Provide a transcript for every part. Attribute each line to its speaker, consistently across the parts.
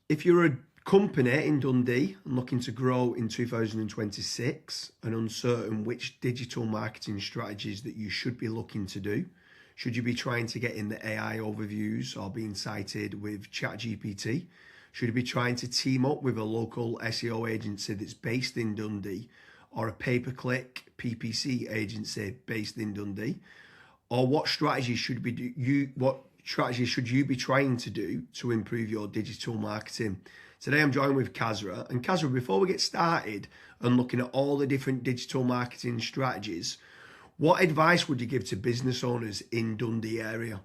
Speaker 1: If you're a company in Dundee and looking to grow in 2026 and uncertain which digital marketing strategies that you should be looking to do, should you be trying to get in the AI overviews or being cited with ChatGPT? Should you be trying to team up with a local SEO agency that's based in Dundee or a pay-per-click PPC agency based in Dundee? Or what strategies should you be trying to do to improve your digital marketing? Today I'm joined with Kazra. And Kazra, before we get started and looking at all the different digital marketing strategies, what advice would you give to business owners in Dundee area?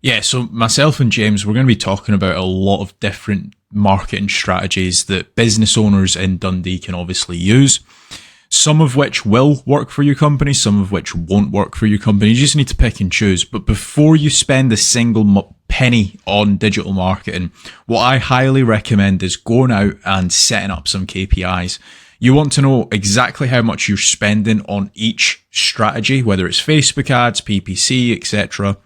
Speaker 2: Yeah, so myself and James, we're going to be talking about a lot of different marketing strategies that business owners in Dundee can obviously use. Some of which will work for your company, some of which won't work for your company. You just need to pick and choose. But before you spend a single penny on digital marketing, what I highly recommend is going out and setting up some KPIs. You want to know exactly how much you're spending on each strategy, whether it's Facebook ads, PPC, etc.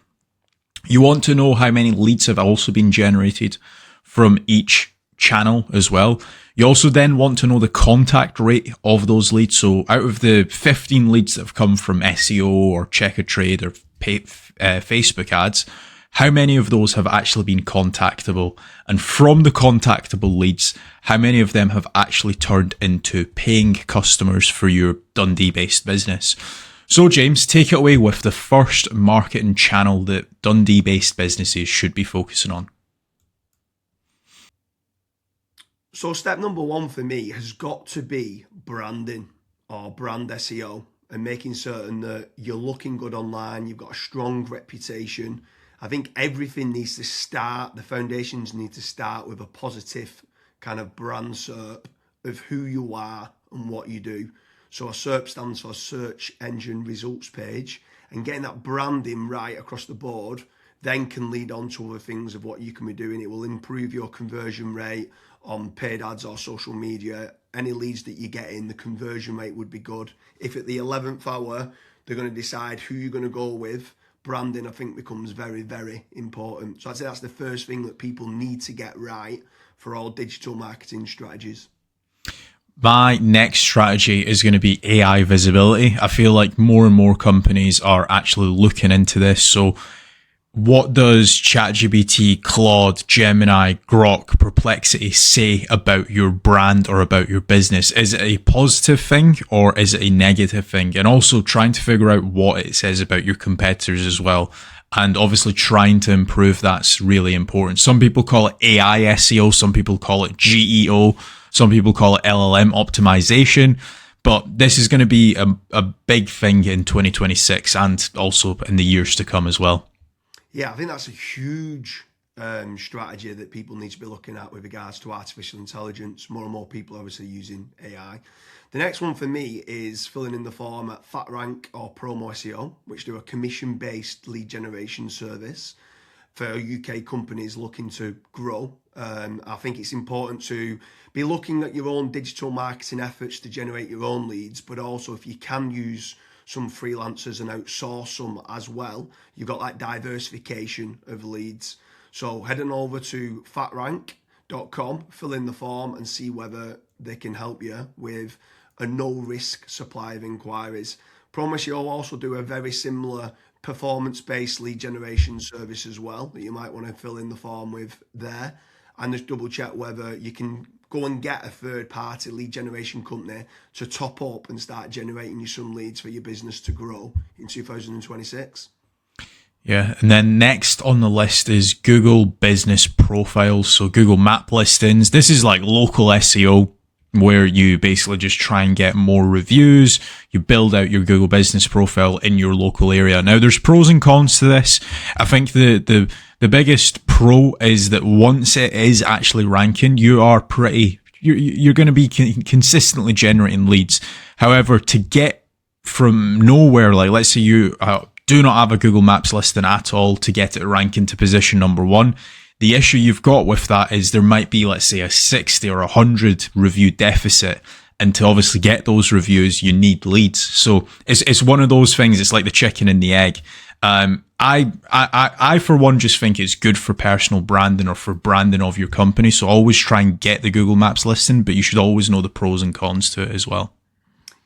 Speaker 2: You want to know how many leads have also been generated from each channel as well. You also then want to know the contact rate of those leads. So out of the 15 leads that have come from SEO or Check a Trade or Facebook ads, how many of those have actually been contactable? And from the contactable leads, how many of them have actually turned into paying customers for your Dundee-based business? So James, take it away with the first marketing channel that Dundee-based businesses should be focusing on.
Speaker 1: So step number one for me has got to be branding or brand SEO and making certain that you're looking good online, you've got a strong reputation. I think everything needs to start, the foundations need to start with a positive kind of brand SERP of who you are and what you do. So a SERP stands for Search Engine Results Page, and getting that branding right across the board then can lead on to other things of what you can be doing. It will improve your conversion rate on paid ads or social media. Any leads that you get in, the conversion rate would be good. If at the 11th hour, they're going to decide who you're going to go with, branding, I think, becomes very, very important. So I'd say that's the first thing that people need to get right for all digital marketing strategies.
Speaker 2: My next strategy is going to be AI visibility. I feel like more and more companies are actually looking into this. So what does ChatGPT, Claude, Gemini, Grok, Perplexity say about your brand or about your business? Is it a positive thing or is it a negative thing? And also trying to figure out what it says about your competitors as well. And obviously trying to improve that's really important. Some people call it AI SEO, some people call it GEO, some people call it LLM optimization. But this is going to be a big thing in 2026 and also in the years to come as well.
Speaker 1: Yeah, I think that's a huge strategy that people need to be looking at with regards to artificial intelligence. More and more people are obviously using AI. The next one for me is filling in the form at FatRank or Promo SEO, which do a commission-based lead generation service for UK companies looking to grow. I think it's important to be looking at your own digital marketing efforts to generate your own leads, but also if you can use some freelancers and outsource some as well, you've got that diversification of leads. So head on over to fatrank.com, fill in the form and see whether they can help you with a no-risk supply of inquiries. Promise you'll also do a very similar performance-based lead generation service as well that you might want to fill in the form with there, and just double check whether you can go and get a third-party lead generation company to top up and start generating you some leads for your business to grow in 2026.
Speaker 2: Yeah, and then next on the list is Google Business Profiles, so Google Map listings. This is like local SEO where you basically just try and get more reviews. You build out your Google Business Profile in your local area. Now, there's pros and cons to this. I think the biggest pro is that once it is actually ranking, you're going to be consistently generating leads. However, to get from nowhere, like let's say you do not have a Google Maps listing at all, to get it ranking to position number 1, the issue you've got with that is there might be, let's say, a 60 or 100 review deficit And to obviously get those reviews, you need leads. So it's one of those things. It's like the chicken and the egg. I for one just think it's good for personal branding or for branding of your company. So always try and get the Google Maps listing, but you should always know the pros and cons to it as well.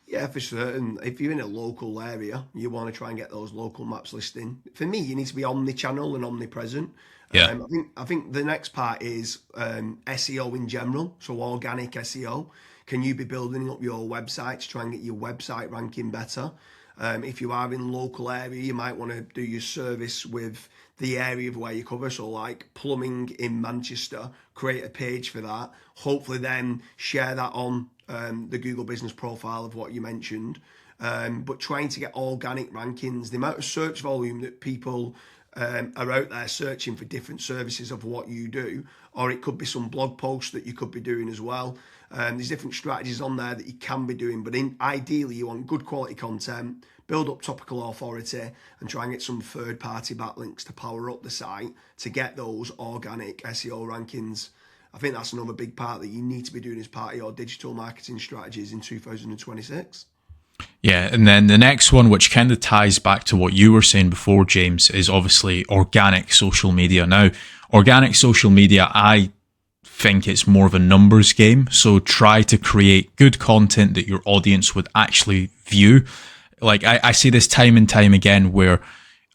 Speaker 1: Yeah, for certain. If you're in a local area, you want to try and get those local maps listing. For me, you need to be omni-channel and omnipresent.
Speaker 2: Yeah.
Speaker 1: I think the next part is SEO in general, so organic SEO. Can you be building up your website to try and get your website ranking better? If you are in local area, you might want to do your service with the area of where you cover. So like plumbing in Manchester, create a page for that. Hopefully then share that on the Google business profile of what you mentioned. But trying to get organic rankings, the amount of search volume that people are out there searching for different services of what you do, or it could be some blog posts that you could be doing as well. There's different strategies on there that you can be doing, but ideally you want good quality content, build up topical authority, and try and get some third-party backlinks to power up the site to get those organic SEO rankings. I think that's another big part that you need to be doing as part of your digital marketing strategies in 2026.
Speaker 2: Yeah, and then the next one, which kind of ties back to what you were saying before, James, is obviously organic social media. Now, organic social media, I think it's more of a numbers game. So try to create good content that your audience would actually view. Like I see this time and time again where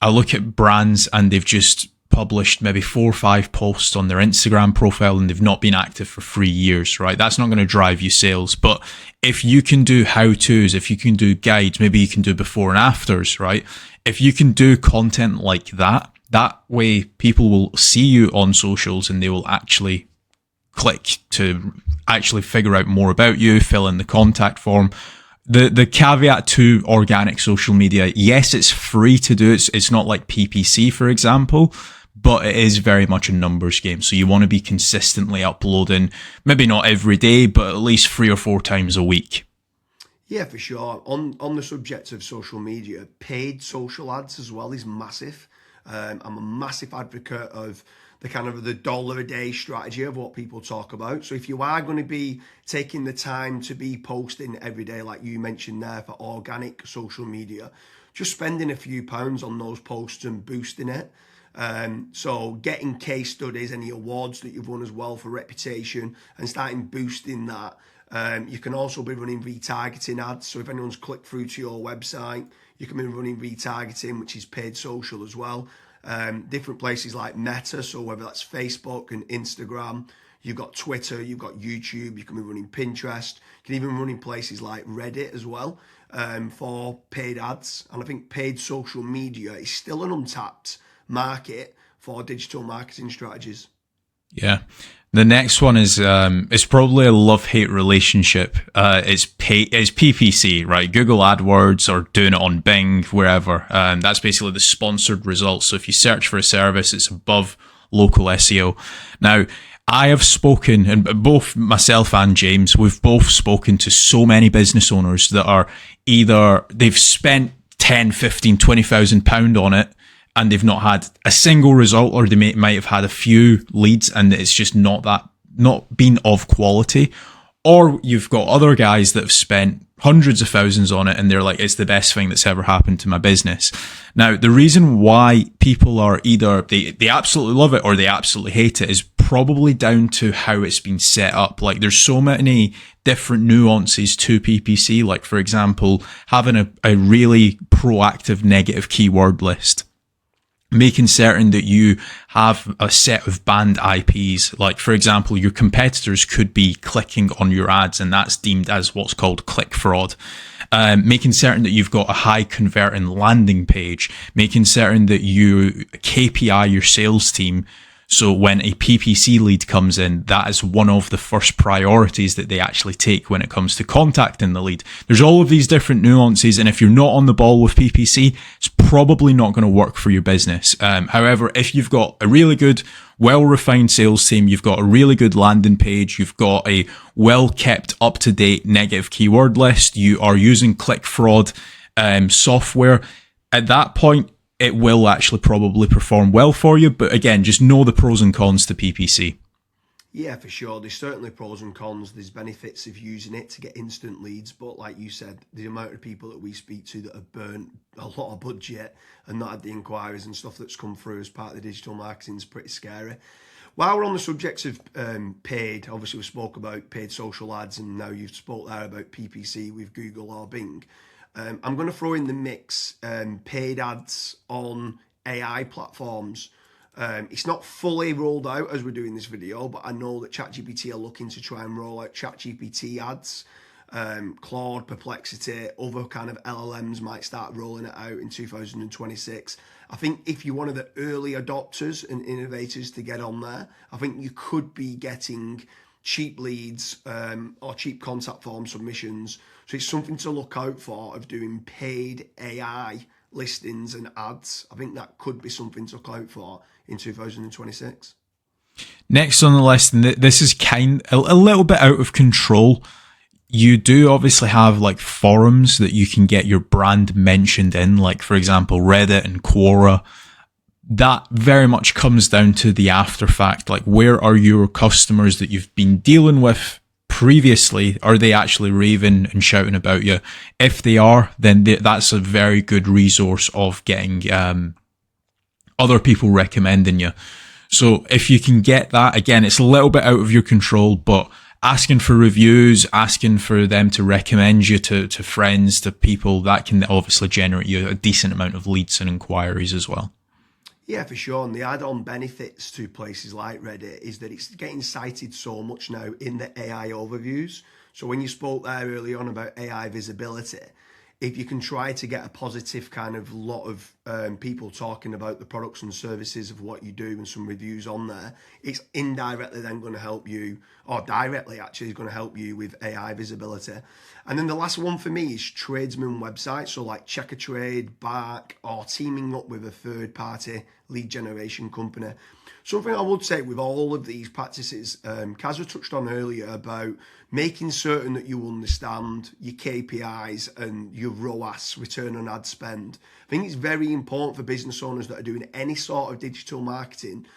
Speaker 2: I look at brands and they've just published maybe 4 or 5 posts on their Instagram profile and they've not been active for 3 years, right? That's not going to drive you sales. But if you can do how-tos, if you can do guides, maybe you can do before and afters, right? If you can do content like that, that way people will see you on socials and they will actually click to actually figure out more about you, fill in the contact form. The caveat to organic social media, yes, it's free to do. It's not like PPC, for example, but it is very much a numbers game. So you want to be consistently uploading, maybe not every day, but at least 3 or 4 times a week.
Speaker 1: Yeah, for sure. On the subject of social media, paid social ads as well is massive. I'm a massive advocate of the kind of the dollar a day strategy of what people talk about. So if you are going to be taking the time to be posting every day, like you mentioned there for organic social media, just spending a few pounds on those posts and boosting it. So getting case studies, any awards that you've won as well for reputation and starting boosting that. You can also be running retargeting ads. So if anyone's clicked through to your website, you can be running retargeting, which is paid social as well. Different places like Meta, so whether that's Facebook and Instagram, you've got Twitter, you've got YouTube, you can be running Pinterest, you can even run in places like Reddit as well for paid ads. And I think paid social media is still an untapped market for digital marketing strategies.
Speaker 2: Yeah. The next one is it's probably a love-hate relationship. It's PPC, right? Google AdWords or doing it on Bing, wherever. That's basically the sponsored results. So if you search for a service, it's above local SEO. Now, I have spoken, and both myself and James, we've both spoken to so many business owners that are either they've spent 10, 15, 20,000 pound on it, and they've not had a single result, or they might have had a few leads and it's just not been of quality. Or you've got other guys that have spent hundreds of thousands on it and they're like, it's the best thing that's ever happened to my business. Now, the reason why people are either they absolutely love it or they absolutely hate it is probably down to how it's been set up. Like there's so many different nuances to PPC. Like for example, having a really proactive negative keyword list. Making certain that you have a set of banned IPs. Like, for example, your competitors could be clicking on your ads and that's deemed as what's called click fraud. Making certain that you've got a high converting landing page. Making certain that you KPI your sales team. So when a PPC lead comes in, that is one of the first priorities that they actually take when it comes to contacting the lead. There's all of these different nuances, and if you're not on the ball with PPC, it's probably not going to work for your business. However, if you've got a really good, well-refined sales team, you've got a really good landing page, you've got a well-kept, up-to-date negative keyword list, you are using click fraud software, at that point, it will actually probably perform well for you. But again, just know the pros and cons to PPC.
Speaker 1: Yeah, for sure. There's certainly pros and cons. There's benefits of using it to get instant leads, but like you said, the amount of people that we speak to that have burnt a lot of budget and not had the inquiries and stuff that's come through as part of the digital marketing is pretty scary. While we're on the subject of paid, obviously we spoke about paid social ads, and now you've spoke there about PPC with Google or Bing. I'm going to throw in the mix paid ads on AI platforms. It's not fully rolled out as we're doing this video, but I know that ChatGPT are looking to try and roll out ChatGPT ads. Claude, Perplexity, other kind of LLMs might start rolling it out in 2026. I think if you're one of the early adopters and innovators to get on there, I think you could be getting cheap leads or cheap contact form submissions. So it's something to look out for of doing paid AI listings and ads. I think that could be something to look out for in 2026.
Speaker 2: Next on the list, and this is a little bit out of control. You do obviously have like forums that you can get your brand mentioned in, like for example, Reddit and Quora. That very much comes down to the after fact. Like, where are your customers that you've been dealing with previously? Are they actually raving and shouting about you? If they are, then that's a very good resource of getting other people recommending you. So if you can get that, again, it's a little bit out of your control, but asking for reviews, asking for them to recommend you to friends, to people, that can obviously generate you a decent amount of leads and inquiries as well.
Speaker 1: Yeah, for sure. And the add-on benefits to places like Reddit is that it's getting cited so much now in the AI overviews. So when you spoke there early on about AI visibility, if you can try to get a positive kind of lot of people talking about the products and services of what you do and some reviews on there, it's indirectly then going to help you, or directly actually is going to help you with AI visibility. And then the last one for me is tradesman websites, so like Check a Trade, Bark, or teaming up with a third party lead generation company. Something I would say with all of these practices, Kazza touched on earlier about making certain that you understand your KPIs and your ROAS, return on ad spend. I think it's very important for business owners that are doing any sort of digital marketing